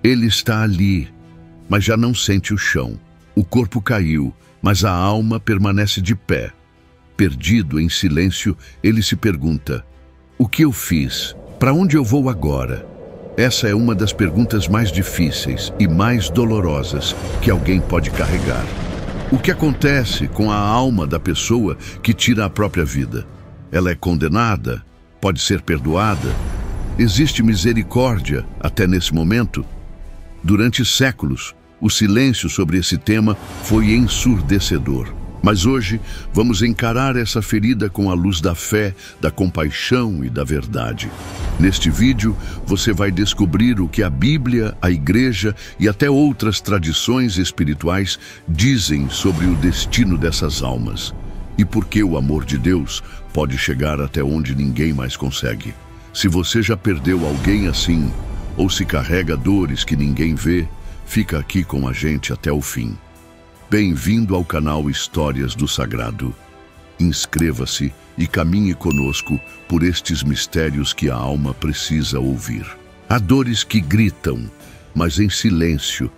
Ele está ali, mas já não sente o chão. O corpo caiu, mas a alma permanece de pé. Perdido em silêncio, ele se pergunta: o que eu fiz? Para onde eu vou agora? Essa é uma das perguntas mais difíceis e mais dolorosas que alguém pode carregar. O que acontece com a alma da pessoa que tira a própria vida? Ela é condenada? Pode ser perdoada? Existe misericórdia até nesse momento? Durante séculos, o silêncio sobre esse tema foi ensurdecedor. Mas hoje, vamos encarar essa ferida com a luz da fé, da compaixão e da verdade. Neste vídeo, você vai descobrir o que a Bíblia, a Igreja e até outras tradições espirituais dizem sobre o destino dessas almas. E por que o amor de Deus pode chegar até onde ninguém mais consegue. Se você já perdeu alguém assim, ou se carrega dores que ninguém vê, fica aqui com a gente até o fim. Bem-vindo ao canal Histórias do Sagrado. Inscreva-se e caminhe conosco por estes mistérios que a alma precisa ouvir. Há dores que gritam, mas em silêncio.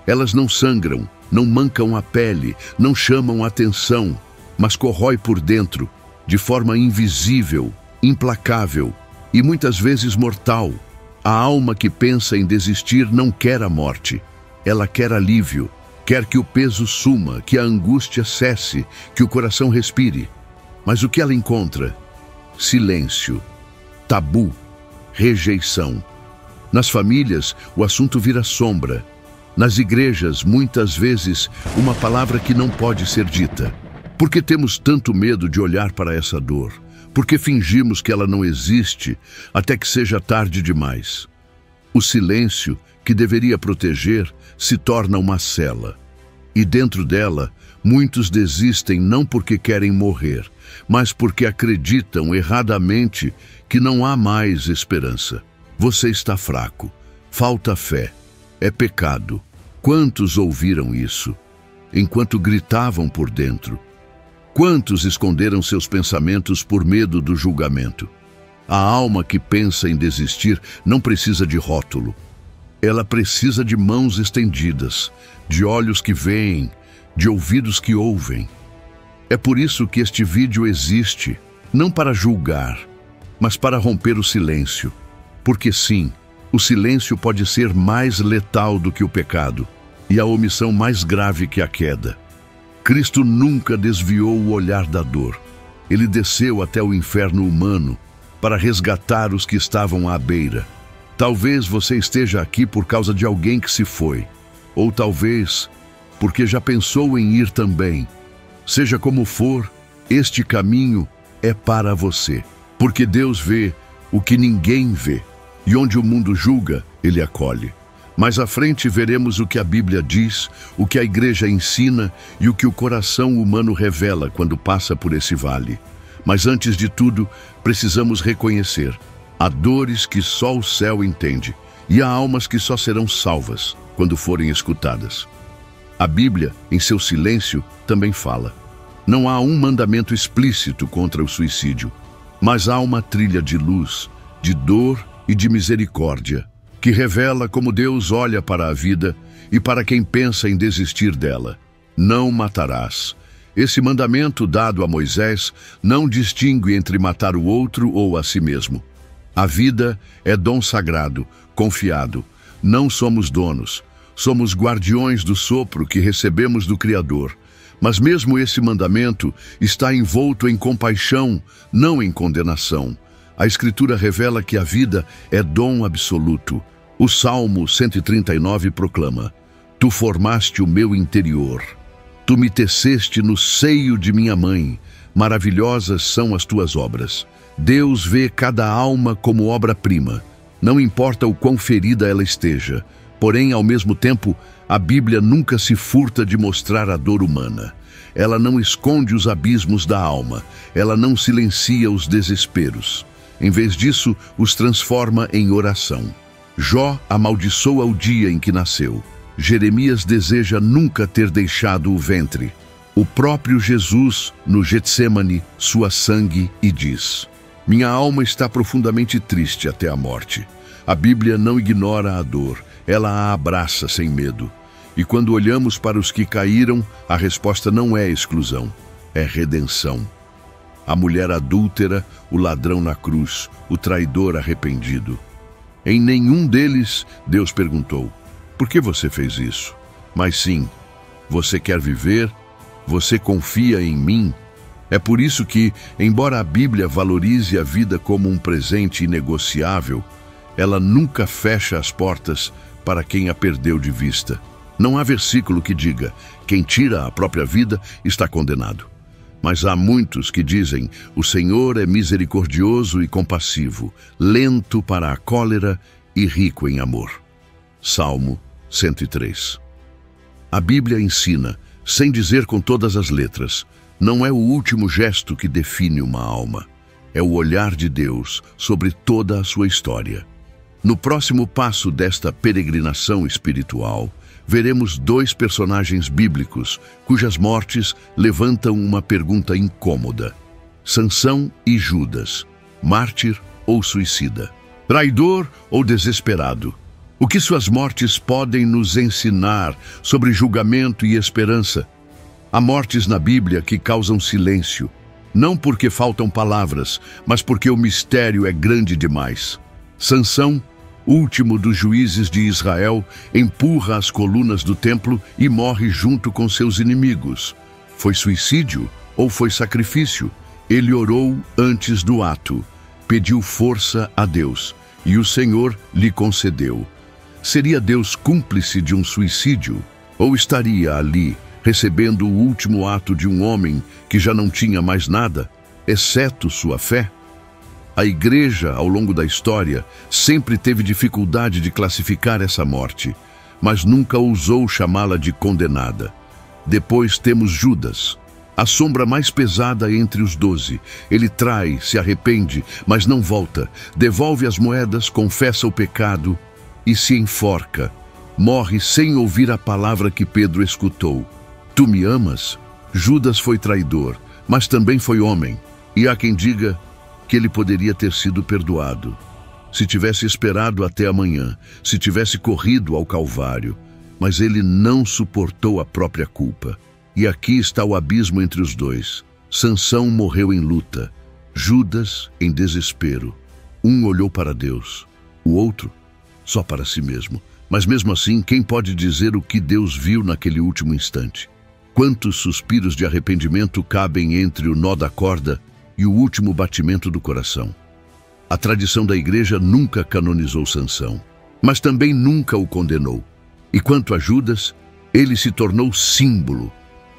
Elas não sangram, não mancam a pele, não chamam atenção, mas corrói por dentro, de forma invisível, implacável e muitas vezes mortal. A alma que pensa em desistir não quer a morte, ela quer alívio. Quer que o peso suma, que a angústia cesse, que o coração respire. Mas o que ela encontra? Silêncio, tabu, rejeição. Nas famílias, o assunto vira sombra. Nas igrejas, muitas vezes, uma palavra que não pode ser dita. Por que temos tanto medo de olhar para essa dor? Por que fingimos que ela não existe até que seja tarde demais? O silêncio, que deveria proteger, se torna uma cela. E dentro dela, muitos desistem não porque querem morrer, mas porque acreditam erradamente que não há mais esperança. Você está fraco, falta fé, é pecado. Quantos ouviram isso, enquanto gritavam por dentro? Quantos esconderam seus pensamentos por medo do julgamento? A alma que pensa em desistir não precisa de rótulo. Ela precisa de mãos estendidas, de olhos que veem, de ouvidos que ouvem. É por isso que este vídeo existe, não para julgar, mas para romper o silêncio. Porque sim, o silêncio pode ser mais letal do que o pecado, e a omissão mais grave que a queda. Cristo nunca desviou o olhar da dor. Ele desceu até o inferno humano para resgatar os que estavam à beira. Talvez você esteja aqui por causa de alguém que se foi, ou talvez porque já pensou em ir também. Seja como for, este caminho é para você, porque Deus vê o que ninguém vê, e onde o mundo julga, Ele acolhe. Mais à frente veremos o que a Bíblia diz, o que a Igreja ensina e o que o coração humano revela quando passa por esse vale. Mas antes de tudo, precisamos reconhecer: há dores que só o céu entende, e há almas que só serão salvas quando forem escutadas. A Bíblia, em seu silêncio, também fala. Não há um mandamento explícito contra o suicídio, mas há uma trilha de luz, de dor e de misericórdia, que revela como Deus olha para a vida e para quem pensa em desistir dela. Não matarás. Esse mandamento dado a Moisés não distingue entre matar o outro ou a si mesmo. A vida é dom sagrado, confiado. Não somos donos. Somos guardiões do sopro que recebemos do Criador. Mas mesmo esse mandamento está envolto em compaixão, não em condenação. A Escritura revela que a vida é dom absoluto. O Salmo 139 proclama: Tu formaste o meu interior. Tu me teceste no seio de minha mãe. Maravilhosas são as tuas obras. Deus vê cada alma como obra-prima. Não importa o quão ferida ela esteja. Porém, ao mesmo tempo, a Bíblia nunca se furta de mostrar a dor humana. Ela não esconde os abismos da alma. Ela não silencia os desesperos. Em vez disso, os transforma em oração. Jó amaldiçoa o dia em que nasceu. Jeremias deseja nunca ter deixado o ventre. O próprio Jesus, no Getsêmani, sua sangue e diz: Minha alma está profundamente triste até a morte. A Bíblia não ignora a dor, ela a abraça sem medo. E quando olhamos para os que caíram, a resposta não é exclusão, é redenção. A mulher adúltera, o ladrão na cruz, o traidor arrependido. Em nenhum deles, Deus perguntou: por que você fez isso? Mas sim: você quer viver? Você confia em mim? É por isso que, embora a Bíblia valorize a vida como um presente inegociável, ela nunca fecha as portas para quem a perdeu de vista. Não há versículo que diga: quem tira a própria vida está condenado. Mas há muitos que dizem: o Senhor é misericordioso e compassivo, lento para a cólera e rico em amor. Salmo 103. A Bíblia ensina, sem dizer com todas as letras, não é o último gesto que define uma alma. É o olhar de Deus sobre toda a sua história. No próximo passo desta peregrinação espiritual, veremos dois personagens bíblicos cujas mortes levantam uma pergunta incômoda: Sansão e Judas, mártir ou suicida, traidor ou desesperado. O que suas mortes podem nos ensinar sobre julgamento e esperança? Há mortes na Bíblia que causam silêncio, não porque faltam palavras, mas porque o mistério é grande demais. Sansão, último dos juízes de Israel, empurra as colunas do templo e morre junto com seus inimigos. Foi suicídio ou foi sacrifício? Ele orou antes do ato, pediu força a Deus, e o Senhor lhe concedeu. Seria Deus cúmplice de um suicídio? Ou estaria ali, recebendo o último ato de um homem que já não tinha mais nada, exceto sua fé? A Igreja, ao longo da história, sempre teve dificuldade de classificar essa morte, mas nunca ousou chamá-la de condenada. Depois temos Judas, a sombra mais pesada entre os 12. Ele trai, se arrepende, mas não volta, devolve as moedas, confessa o pecado e se enforca. Morre sem ouvir a palavra que Pedro escutou: tu me amas? Judas foi traidor, mas também foi homem, e há quem diga que ele poderia ter sido perdoado se tivesse esperado até amanhã, se tivesse corrido ao Calvário, mas ele não suportou a própria culpa. E aqui está o abismo entre os dois. Sansão morreu em luta, Judas em desespero. Um olhou para Deus, o outro só para si mesmo. Mas mesmo assim, quem pode dizer o que Deus viu naquele último instante? Quantos suspiros de arrependimento cabem entre o nó da corda e o último batimento do coração? A tradição da Igreja nunca canonizou Sansão, mas também nunca o condenou. E quanto a Judas, ele se tornou símbolo,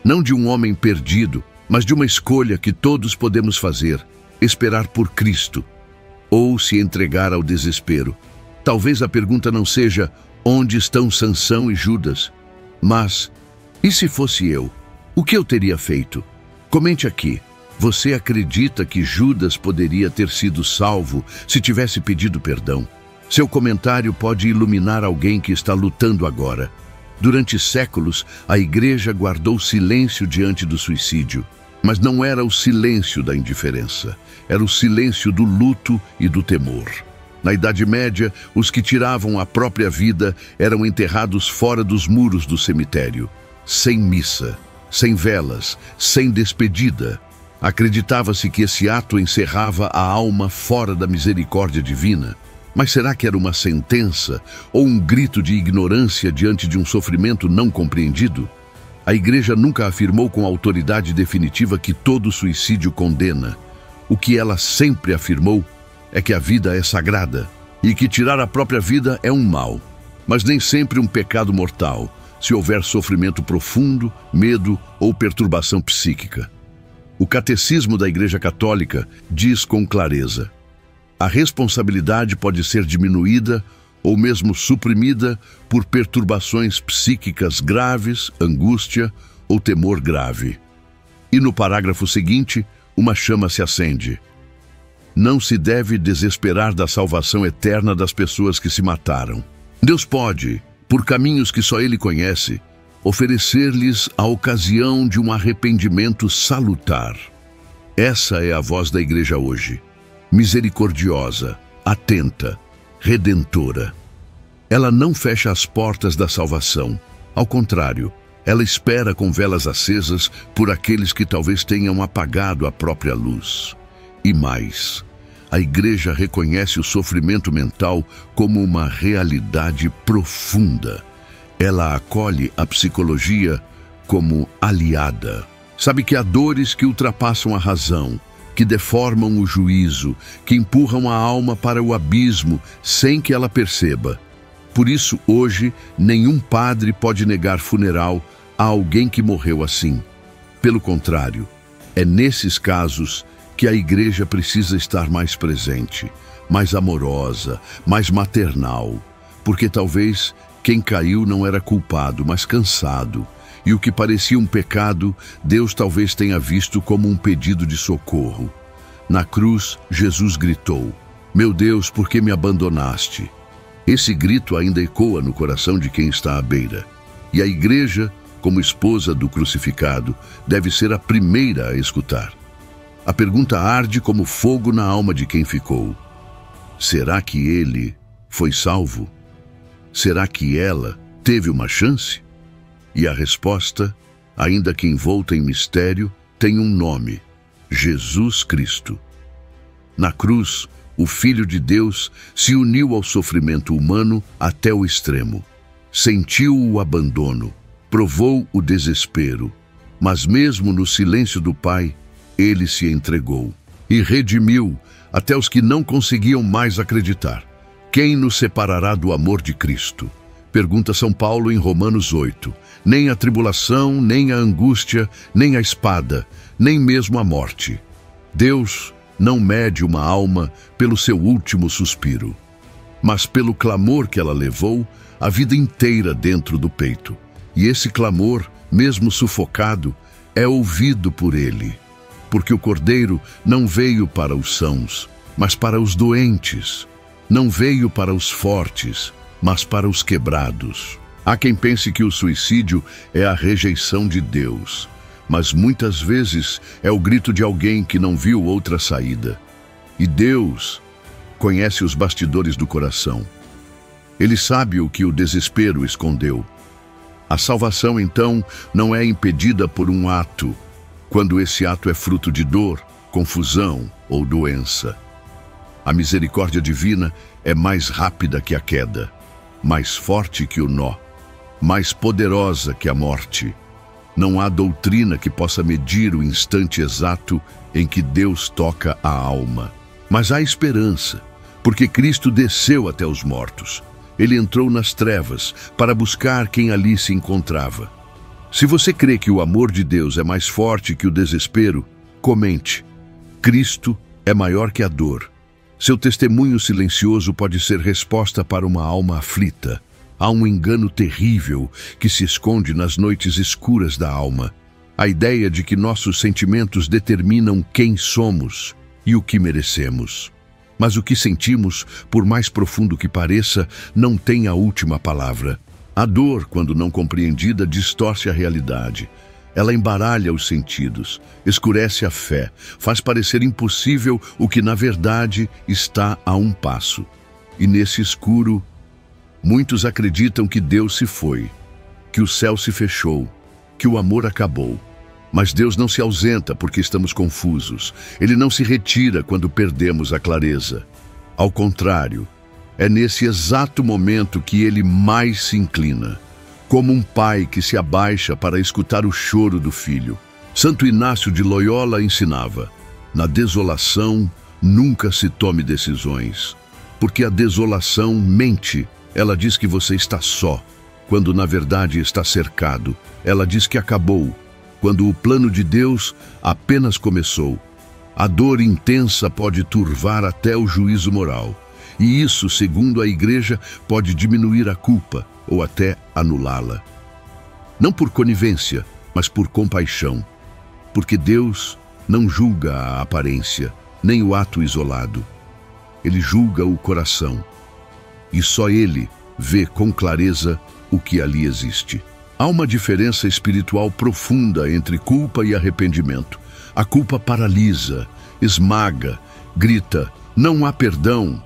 não de um homem perdido, mas de uma escolha que todos podemos fazer: esperar por Cristo ou se entregar ao desespero. Talvez a pergunta não seja onde estão Sansão e Judas, mas e se fosse eu? O que eu teria feito? Comente aqui. Você acredita que Judas poderia ter sido salvo se tivesse pedido perdão? Seu comentário pode iluminar alguém que está lutando agora. Durante séculos, a Igreja guardou silêncio diante do suicídio. Mas não era o silêncio da indiferença, era o silêncio do luto e do temor. Na Idade Média, os que tiravam a própria vida eram enterrados fora dos muros do cemitério, sem missa, sem velas, sem despedida. Acreditava-se que esse ato encerrava a alma fora da misericórdia divina. Mas será que era uma sentença ou um grito de ignorância diante de um sofrimento não compreendido? A Igreja nunca afirmou com autoridade definitiva que todo suicídio condena. O que ela sempre afirmou é que a vida é sagrada e que tirar a própria vida é um mal, mas nem sempre um pecado mortal, se houver sofrimento profundo, medo ou perturbação psíquica. O Catecismo da Igreja Católica diz com clareza: a responsabilidade pode ser diminuída ou mesmo suprimida por perturbações psíquicas graves, angústia ou temor grave. E no parágrafo seguinte, uma chama se acende. Não se deve desesperar da salvação eterna das pessoas que se mataram. Deus pode, por caminhos que só Ele conhece, oferecer-lhes a ocasião de um arrependimento salutar. Essa é a voz da Igreja hoje, misericordiosa, atenta, redentora. Ela não fecha as portas da salvação. Ao contrário, ela espera com velas acesas por aqueles que talvez tenham apagado a própria luz. E mais, a Igreja reconhece o sofrimento mental como uma realidade profunda. Ela acolhe a psicologia como aliada. Sabe que há dores que ultrapassam a razão, que deformam o juízo, que empurram a alma para o abismo sem que ela perceba. Por isso, hoje, nenhum padre pode negar funeral a alguém que morreu assim. Pelo contrário, é nesses casos que a Igreja precisa estar mais presente, mais amorosa, mais maternal, porque talvez quem caiu não era culpado, mas cansado, e o que parecia um pecado, Deus talvez tenha visto como um pedido de socorro. Na cruz, Jesus gritou: "Meu Deus, por que me abandonaste?" Esse grito ainda ecoa no coração de quem está à beira. E a Igreja, como esposa do crucificado, deve ser a primeira a escutar. A pergunta arde como fogo na alma de quem ficou. Será que ele foi salvo? Será que ela teve uma chance? E a resposta, ainda que envolta em mistério, tem um nome: Jesus Cristo. Na cruz, o Filho de Deus se uniu ao sofrimento humano até o extremo. Sentiu o abandono, provou o desespero, mas mesmo no silêncio do Pai, ele se entregou e redimiu até os que não conseguiam mais acreditar. Quem nos separará do amor de Cristo? Pergunta São Paulo em Romanos 8. Nem a tribulação, nem a angústia, nem a espada, nem mesmo a morte. Deus não mede uma alma pelo seu último suspiro, mas pelo clamor que ela levou a vida inteira dentro do peito. E esse clamor, mesmo sufocado, é ouvido por ele, porque o Cordeiro não veio para os sãos, mas para os doentes. Não veio para os fortes, mas para os quebrados. Há quem pense que o suicídio é a rejeição de Deus, mas muitas vezes é o grito de alguém que não viu outra saída. E Deus conhece os bastidores do coração. Ele sabe o que o desespero escondeu. A salvação, então, não é impedida por um ato, quando esse ato é fruto de dor, confusão ou doença. A misericórdia divina é mais rápida que a queda, mais forte que o nó, mais poderosa que a morte. Não há doutrina que possa medir o instante exato em que Deus toca a alma. Mas há esperança, porque Cristo desceu até os mortos. Ele entrou nas trevas para buscar quem ali se encontrava. Se você crê que o amor de Deus é mais forte que o desespero, comente: Cristo é maior que a dor. Seu testemunho silencioso pode ser resposta para uma alma aflita. Há um engano terrível que se esconde nas noites escuras da alma. A ideia de que nossos sentimentos determinam quem somos e o que merecemos. Mas o que sentimos, por mais profundo que pareça, não tem a última palavra. A dor, quando não compreendida, distorce a realidade. Ela embaralha os sentidos, escurece a fé, faz parecer impossível o que na verdade está a um passo. E nesse escuro, muitos acreditam que Deus se foi, que o céu se fechou, que o amor acabou. Mas Deus não se ausenta porque estamos confusos. Ele não se retira quando perdemos a clareza. Ao contrário, é nesse exato momento que ele mais se inclina, como um pai que se abaixa para escutar o choro do filho. Santo Inácio de Loyola ensinava: na desolação nunca se tome decisões, porque a desolação mente. Ela diz que você está só, quando na verdade está cercado. Ela diz que acabou, quando o plano de Deus apenas começou. A dor intensa pode turvar até o juízo moral, e isso, segundo a Igreja, pode diminuir a culpa ou até anulá-la. Não por conivência, mas por compaixão, porque Deus não julga a aparência, nem o ato isolado. Ele julga o coração, e só Ele vê com clareza o que ali existe. Há uma diferença espiritual profunda entre culpa e arrependimento. A culpa paralisa, esmaga, grita: não há perdão.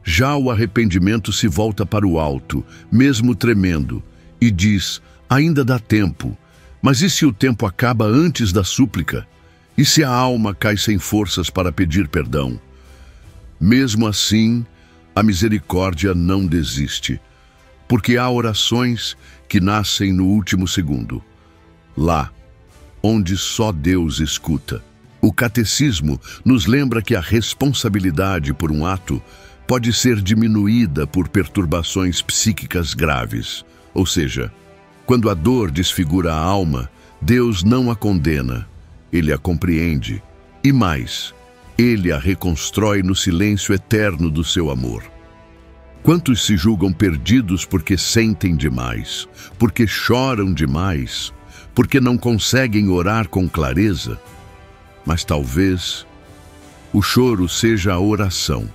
Já o arrependimento se volta para o alto, mesmo tremendo, e diz: ainda dá tempo. Mas e se o tempo acaba antes da súplica? E se a alma cai sem forças para pedir perdão? Mesmo assim, a misericórdia não desiste, porque há orações que nascem no último segundo, lá onde só Deus escuta. O catecismo nos lembra que a responsabilidade por um ato pode ser diminuída por perturbações psíquicas graves. Ou seja, quando a dor desfigura a alma, Deus não a condena, Ele a compreende. E mais, Ele a reconstrói no silêncio eterno do seu amor. Quantos se julgam perdidos porque sentem demais, porque choram demais, porque não conseguem orar com clareza? Mas talvez o choro seja a oração.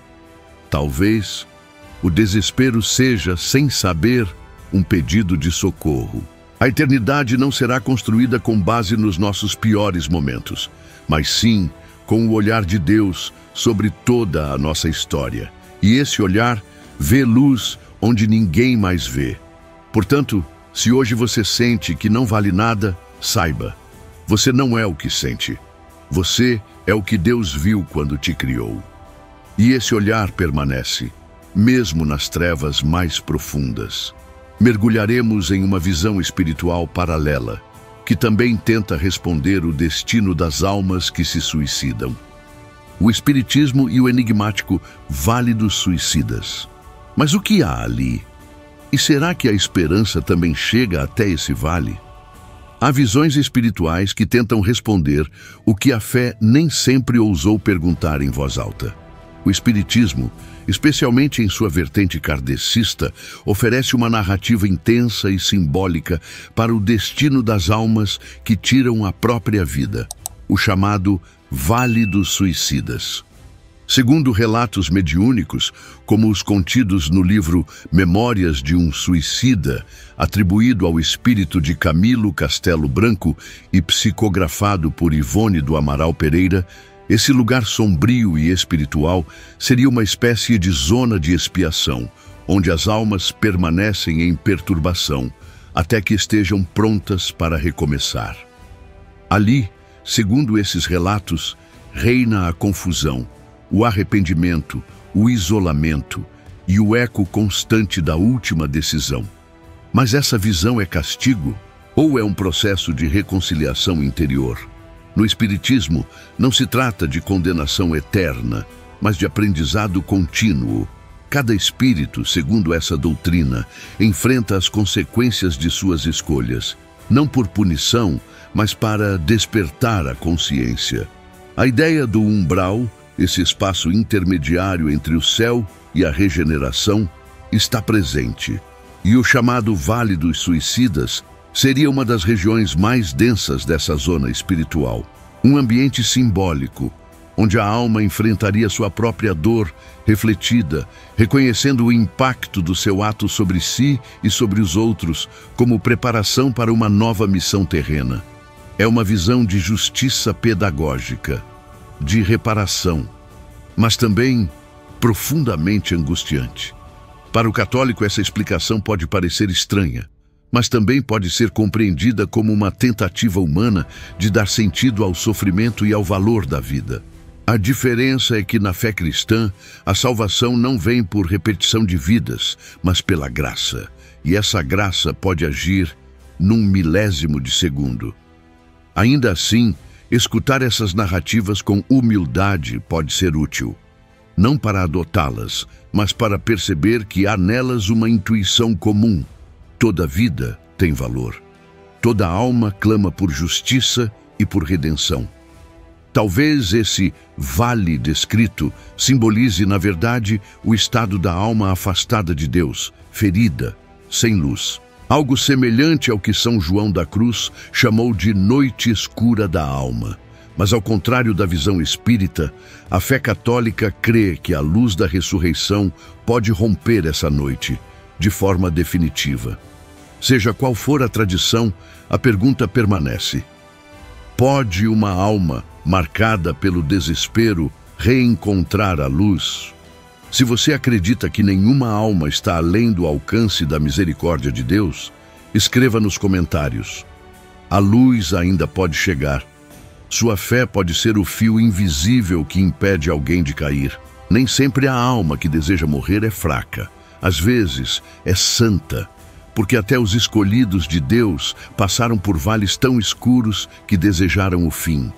Talvez o desespero seja, sem saber, um pedido de socorro. A eternidade não será construída com base nos nossos piores momentos, mas sim com o olhar de Deus sobre toda a nossa história. E esse olhar vê luz onde ninguém mais vê. Portanto, se hoje você sente que não vale nada, saiba, você não é o que sente. Você é o que Deus viu quando te criou. E esse olhar permanece, mesmo nas trevas mais profundas. Mergulharemos em uma visão espiritual paralela, que também tenta responder o destino das almas que se suicidam. O espiritismo e o enigmático Vale dos Suicidas. Mas o que há ali? E será que a esperança também chega até esse vale? Há visões espirituais que tentam responder o que a fé nem sempre ousou perguntar em voz alta. O espiritismo, especialmente em sua vertente kardecista, oferece uma narrativa intensa e simbólica para o destino das almas que tiram a própria vida, o chamado Vale dos Suicidas. Segundo relatos mediúnicos, como os contidos no livro Memórias de um Suicida, atribuído ao espírito de Camilo Castelo Branco e psicografado por Ivone do Amaral Pereira, esse lugar sombrio e espiritual seria uma espécie de zona de expiação, onde as almas permanecem em perturbação, até que estejam prontas para recomeçar. Ali, segundo esses relatos, reina a confusão, o arrependimento, o isolamento e o eco constante da última decisão. Mas essa visão é castigo ou é um processo de reconciliação interior? No Espiritismo, não se trata de condenação eterna, mas de aprendizado contínuo. Cada espírito, segundo essa doutrina, enfrenta as consequências de suas escolhas, não por punição, mas para despertar a consciência. A ideia do umbral, esse espaço intermediário entre o céu e a regeneração, está presente. E o chamado Vale dos Suicidas seria uma das regiões mais densas dessa zona espiritual. Um ambiente simbólico, onde a alma enfrentaria sua própria dor refletida, reconhecendo o impacto do seu ato sobre si e sobre os outros, como preparação para uma nova missão terrena. É uma visão de justiça pedagógica, de reparação, mas também profundamente angustiante. Para o católico, essa explicação pode parecer estranha, mas também pode ser compreendida como uma tentativa humana de dar sentido ao sofrimento e ao valor da vida. A diferença é que na fé cristã, a salvação não vem por repetição de vidas, mas pela graça, e essa graça pode agir num milésimo de segundo. Ainda assim, escutar essas narrativas com humildade pode ser útil, não para adotá-las, mas para perceber que há nelas uma intuição comum. Toda vida tem valor. Toda alma clama por justiça e por redenção. Talvez esse vale descrito simbolize, na verdade, o estado da alma afastada de Deus, ferida, sem luz. Algo semelhante ao que São João da Cruz chamou de noite escura da alma. Mas ao contrário da visão espírita, a fé católica crê que a luz da ressurreição pode romper essa noite, de forma definitiva. Seja qual for a tradição, a pergunta permanece: pode uma alma marcada pelo desespero reencontrar a luz? Se você acredita que nenhuma alma está além do alcance da misericórdia de Deus, escreva nos comentários. A luz ainda pode chegar. Sua fé pode ser o fio invisível que impede alguém de cair. Nem sempre a alma que deseja morrer é fraca. Às vezes, é santa, porque até os escolhidos de Deus passaram por vales tão escuros que desejaram o fim.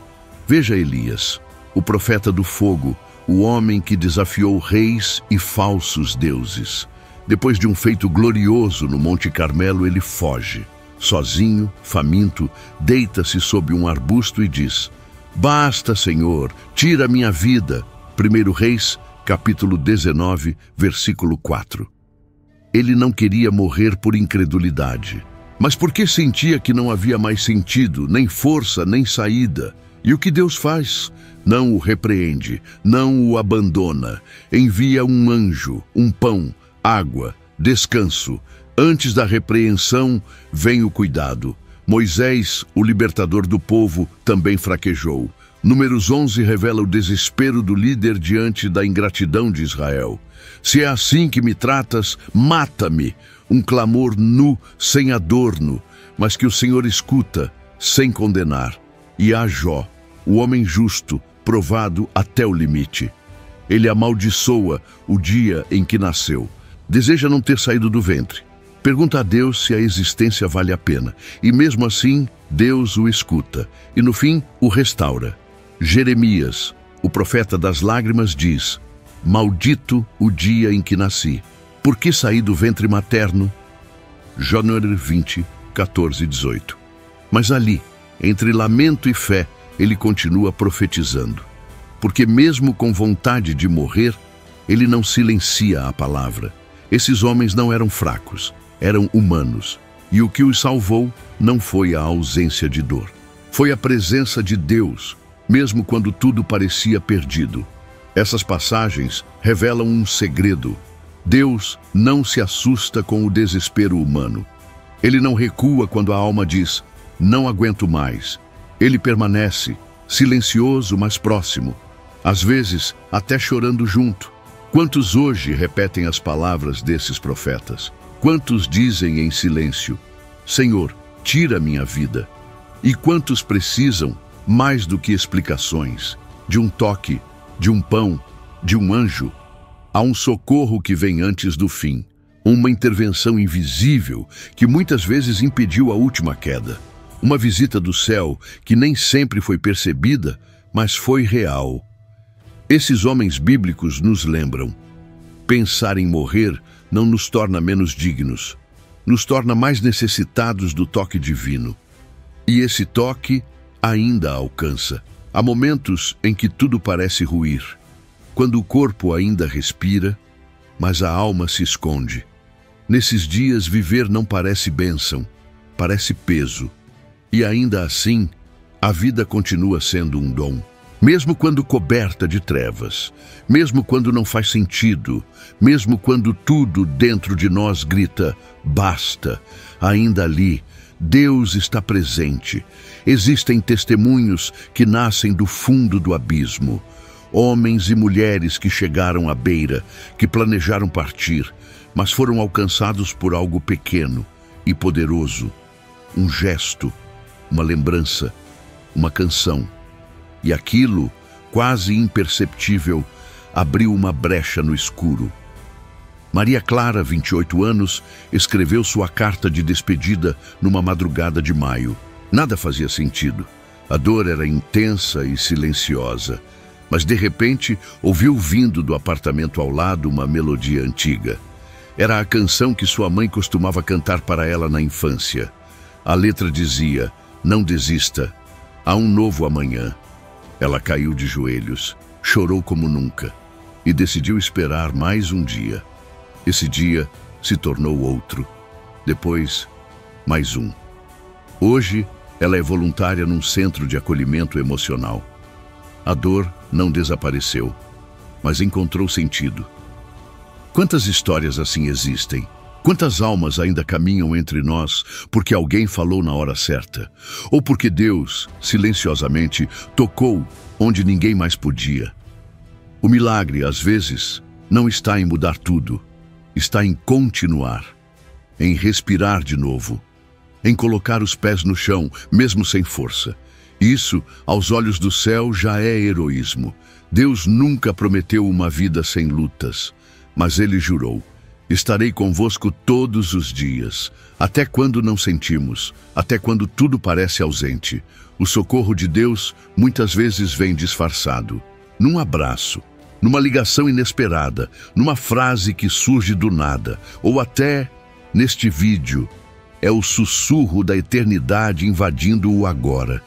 Veja Elias, o profeta do fogo, o homem que desafiou reis e falsos deuses. Depois de um feito glorioso no Monte Carmelo, ele foge. Sozinho, faminto, deita-se sob um arbusto e diz: "Basta, Senhor, tira minha vida." 1 Reis, capítulo 19, versículo 4. Ele não queria morrer por incredulidade, mas porque sentia que não havia mais sentido, nem força, nem saída. E o que Deus faz? Não o repreende, não o abandona. Envia um anjo, um pão, água, descanso. Antes da repreensão, vem o cuidado. Moisés, o libertador do povo, também fraquejou. Números 11 revela o desespero do líder diante da ingratidão de Israel. "Se é assim que me tratas, mata-me." Um clamor nu, sem adorno, mas que o Senhor escuta, sem condenar. E a Jó, o homem justo, provado até o limite. Ele amaldiçoa o dia em que nasceu. Deseja não ter saído do ventre. Pergunta a Deus se a existência vale a pena. E mesmo assim, Deus o escuta. E no fim, o restaura. Jeremias, o profeta das lágrimas, diz: "Maldito o dia em que nasci. Por que saí do ventre materno?" Jó 20, 14 e 18. Mas ali, entre lamento e fé, ele continua profetizando. Porque mesmo com vontade de morrer, ele não silencia a palavra. Esses homens não eram fracos, eram humanos. E o que os salvou não foi a ausência de dor. Foi a presença de Deus, mesmo quando tudo parecia perdido. Essas passagens revelam um segredo. Deus não se assusta com o desespero humano. Ele não recua quando a alma diz: "Não aguento mais." Ele permanece, silencioso, mas próximo. Às vezes, até chorando junto. Quantos hoje repetem as palavras desses profetas? Quantos dizem em silêncio: "Senhor, tira minha vida"? E quantos precisam, mais do que explicações, de um toque, de um pão, de um anjo? Há um socorro que vem antes do fim, uma intervenção invisível que muitas vezes impediu a última queda, uma visita do céu que nem sempre foi percebida, mas foi real. Esses homens bíblicos nos lembram: pensar em morrer não nos torna menos dignos, nos torna mais necessitados do toque divino. E esse toque ainda alcança. Há momentos em que tudo parece ruir, quando o corpo ainda respira, mas a alma se esconde. Nesses dias, viver não parece bênção, parece peso. E ainda assim, a vida continua sendo um dom. Mesmo quando coberta de trevas, mesmo quando não faz sentido, mesmo quando tudo dentro de nós grita: "Basta", ainda ali, Deus está presente. Existem testemunhos que nascem do fundo do abismo. Homens e mulheres que chegaram à beira, que planejaram partir, mas foram alcançados por algo pequeno e poderoso. Um gesto, uma lembrança, uma canção. E aquilo, quase imperceptível, abriu uma brecha no escuro. Maria Clara, 28 anos, escreveu sua carta de despedida numa madrugada de maio. Nada fazia sentido. A dor era intensa e silenciosa. Mas, de repente, ouviu vindo do apartamento ao lado uma melodia antiga. Era a canção que sua mãe costumava cantar para ela na infância. A letra dizia: "Não desista, há um novo amanhã." Ela caiu de joelhos, chorou como nunca e decidiu esperar mais um dia. Esse dia se tornou outro. Depois, mais um. Hoje, ela é voluntária num centro de acolhimento emocional. A dor não desapareceu, mas encontrou sentido. Quantas histórias assim existem? Quantas almas ainda caminham entre nós porque alguém falou na hora certa? Ou porque Deus, silenciosamente, tocou onde ninguém mais podia? O milagre, às vezes, não está em mudar tudo, está em continuar, em respirar de novo, em colocar os pés no chão, mesmo sem força. Isso, aos olhos do céu, já é heroísmo. Deus nunca prometeu uma vida sem lutas, mas Ele jurou: estarei convosco todos os dias, até quando não sentimos, até quando tudo parece ausente. O socorro de Deus muitas vezes vem disfarçado, num abraço, numa ligação inesperada, numa frase que surge do nada, ou até, neste vídeo, é o sussurro da eternidade invadindo o agora.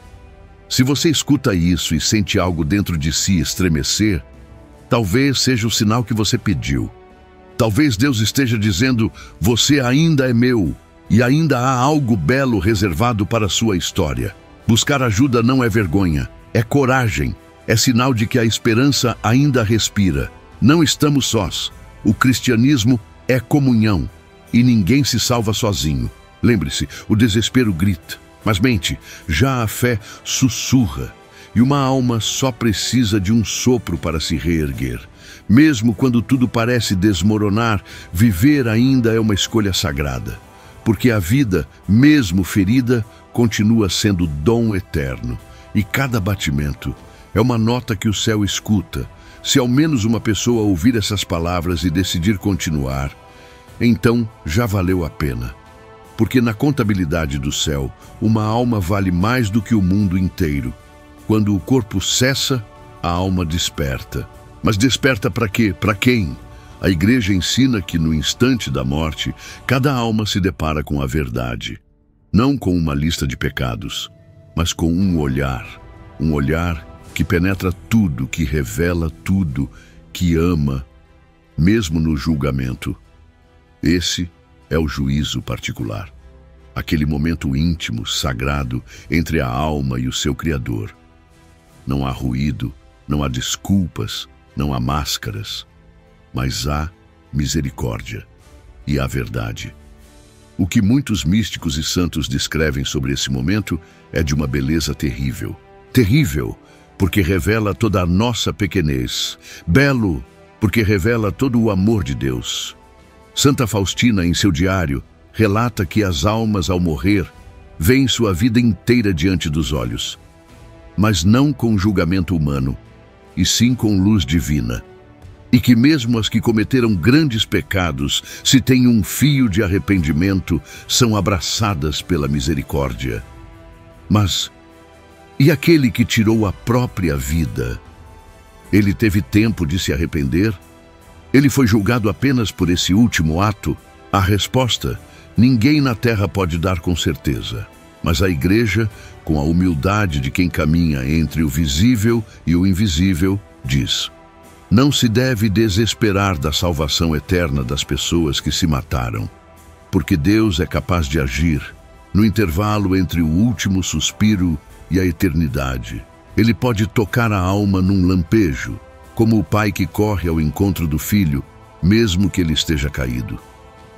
Se você escuta isso e sente algo dentro de si estremecer, talvez seja o sinal que você pediu. Talvez Deus esteja dizendo: você ainda é meu, e ainda há algo belo reservado para a sua história. Buscar ajuda não é vergonha, é coragem, é sinal de que a esperança ainda respira. Não estamos sós. O cristianismo é comunhão, e ninguém se salva sozinho. Lembre-se, o desespero grita, mas mente, já a fé sussurra, e uma alma só precisa de um sopro para se reerguer. Mesmo quando tudo parece desmoronar, viver ainda é uma escolha sagrada, porque a vida, mesmo ferida, continua sendo dom eterno, e cada batimento é uma nota que o céu escuta. Se ao menos uma pessoa ouvir essas palavras e decidir continuar, então já valeu a pena. Porque na contabilidade do céu, uma alma vale mais do que o mundo inteiro. Quando o corpo cessa, a alma desperta. Mas desperta para quê? Para quem? A igreja ensina que no instante da morte, cada alma se depara com a verdade. Não com uma lista de pecados, mas com um olhar que penetra tudo, que revela tudo, que ama, mesmo no julgamento. Esse é o juízo particular, aquele momento íntimo, sagrado, entre a alma e o seu Criador. Não há ruído, não há desculpas, não há máscaras, mas há misericórdia e a verdade. O que muitos místicos e santos descrevem sobre esse momento é de uma beleza terrível. Terrível, porque revela toda a nossa pequenez. Belo, porque revela todo o amor de Deus. Santa Faustina, em seu diário, relata que as almas, ao morrer, veem sua vida inteira diante dos olhos, mas não com julgamento humano, e sim com luz divina. E que mesmo as que cometeram grandes pecados, se têm um fio de arrependimento, são abraçadas pela misericórdia. Mas, e aquele que tirou a própria vida? Ele teve tempo de se arrepender? Ele foi julgado apenas por esse último ato? A resposta, ninguém na terra pode dar com certeza. Mas a igreja, com a humildade de quem caminha entre o visível e o invisível, diz: não se deve desesperar da salvação eterna das pessoas que se mataram, porque Deus é capaz de agir no intervalo entre o último suspiro e a eternidade. Ele pode tocar a alma num lampejo, como o pai que corre ao encontro do filho, mesmo que ele esteja caído.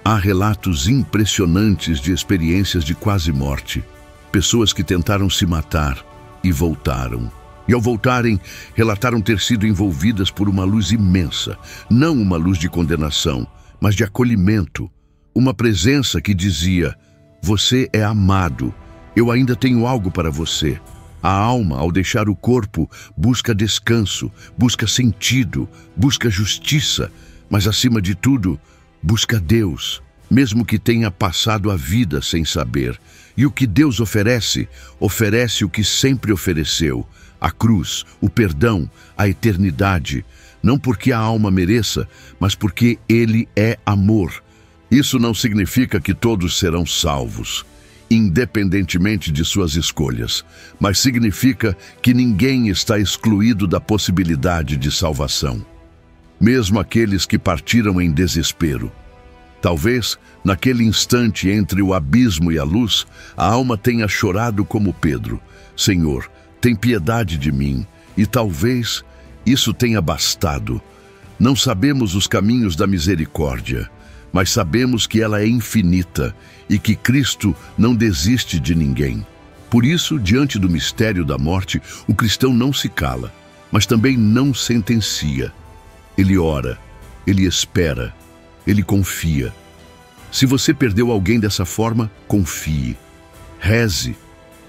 Há relatos impressionantes de experiências de quase morte, pessoas que tentaram se matar e voltaram. E ao voltarem, relataram ter sido envolvidas por uma luz imensa, não uma luz de condenação, mas de acolhimento, uma presença que dizia: você é amado, eu ainda tenho algo para você. A alma, ao deixar o corpo, busca descanso, busca sentido, busca justiça, mas acima de tudo, busca Deus, mesmo que tenha passado a vida sem saber. E o que Deus oferece, oferece o que sempre ofereceu: a cruz, o perdão, a eternidade. Não porque a alma mereça, mas porque Ele é amor. Isso não significa que todos serão salvos, independentemente de suas escolhas, mas significa que ninguém está excluído da possibilidade de salvação, mesmo aqueles que partiram em desespero. Talvez, naquele instante entre o abismo e a luz, a alma tenha chorado como Pedro: Senhor, tem piedade de mim. E talvez isso tenha bastado. Não sabemos os caminhos da misericórdia, mas sabemos que ela é infinita e que Cristo não desiste de ninguém. Por isso, diante do mistério da morte, o cristão não se cala, mas também não sentencia. Ele ora, ele espera, ele confia. Se você perdeu alguém dessa forma, confie. Reze,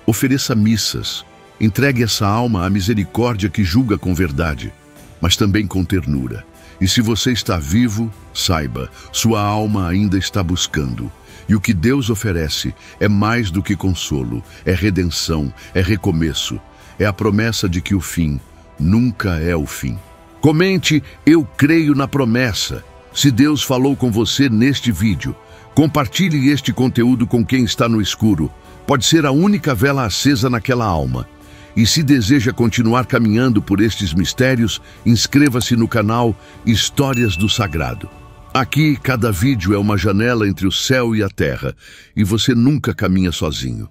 ofereça missas, entregue essa alma à misericórdia que julga com verdade, mas também com ternura. E se você está vivo, saiba, sua alma ainda está buscando. E o que Deus oferece é mais do que consolo, é redenção, é recomeço, é a promessa de que o fim nunca é o fim. Comente, eu creio na promessa. Se Deus falou com você neste vídeo, compartilhe este conteúdo com quem está no escuro. Pode ser a única vela acesa naquela alma. E se deseja continuar caminhando por estes mistérios, inscreva-se no canal Histórias do Sagrado. Aqui, cada vídeo é uma janela entre o céu e a terra, e você nunca caminha sozinho.